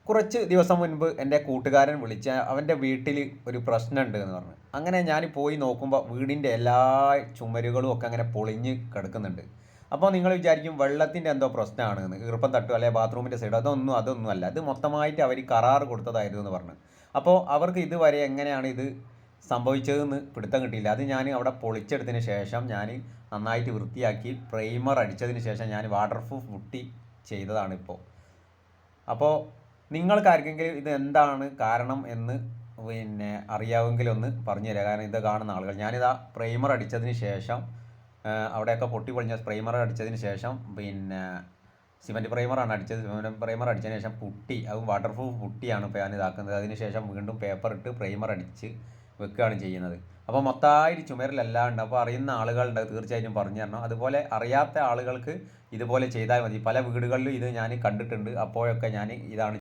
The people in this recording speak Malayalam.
കുറച്ച് ദിവസം മുൻപ് എൻ്റെ കൂട്ടുകാരൻ വിളിച്ച അവൻ്റെ വീട്ടിൽ ഒരു പ്രശ്നമുണ്ട് എന്ന് പറഞ്ഞു. അങ്ങനെ ഞാൻ പോയി നോക്കുമ്പോൾ വീടിൻ്റെ എല്ലാ ചുമരുകളും ഒക്കെ അങ്ങനെ പൊളിഞ്ഞ് കിടക്കുന്നുണ്ട്. അപ്പോൾ നിങ്ങൾ വിചാരിക്കും വെള്ളത്തിൻ്റെ എന്തോ പ്രശ്നമാണ് എന്ന്, ഈർപ്പം തട്ടും അല്ലെങ്കിൽ ബാത്റൂമിൻ്റെ സൈഡ്, അതൊന്നും അല്ല. ഇത് മൊത്തമായിട്ട് അവർ കരാറ് കൊടുത്തതായിരുന്നു എന്ന് പറഞ്ഞു. അപ്പോൾ അവർക്ക് ഇതുവരെ എങ്ങനെയാണ് ഇത് സംഭവിച്ചതെന്ന് പിടുത്തം കിട്ടിയില്ല. അത് ഞാൻ അവിടെ പൊളിച്ചെടുത്തതിന് ശേഷം ഞാൻ നന്നായിട്ട് വൃത്തിയാക്കി പ്രൈമർ അടിച്ചതിന് ശേഷം ഞാൻ വാട്ടർ പ്രൂഫ് പുട്ടി ചെയ്തതാണ് ഇപ്പോൾ. അപ്പോൾ നിങ്ങൾക്കാർക്കെങ്കിലും ഇത് എന്താണ് കാരണം എന്ന് അറിയാമെങ്കിൽ ഒന്ന് പറഞ്ഞു തരിക. കാരണം ഇത് കാണുന്ന ആളുകൾ, ഞാനിതാ പ്രൈമർ അടിച്ചതിന് ശേഷം അവിടെയൊക്കെ പൊട്ടി പൊളിഞ്ഞ പ്രൈമർ അടിച്ചതിന് ശേഷം സിമൻറ്റ് പ്രൈമറാണ് അടിച്ചത്. സിമൻറ്റ് പ്രൈമർ അടിച്ചതിന് ശേഷം പുട്ടി, അതും വാട്ടർ പ്രൂഫ് പുട്ടിയാണ് ഇപ്പോൾ ഞാൻ ഇതാക്കുന്നത്. അതിന് ശേഷം വീണ്ടും പേപ്പർ ഇട്ട് പ്രൈമർ അടിച്ച് വെക്കുകയാണ് ചെയ്യുന്നത്. അപ്പോൾ മൊത്തമായിട്ട് ചുമരിലെല്ലാം ഉണ്ട്. അപ്പോൾ അറിയുന്ന ആളുകളുണ്ട്, തീർച്ചയായിട്ടും പറഞ്ഞു തരണം. അതുപോലെ അറിയാത്ത ആളുകൾക്ക് ഇതുപോലെ ചെയ്താൽ മതി. പല വീടുകളിലും ഇത് ഞാൻ കണ്ടിട്ടുണ്ട്. അപ്പോഴൊക്കെ ഞാൻ ഇതാണ്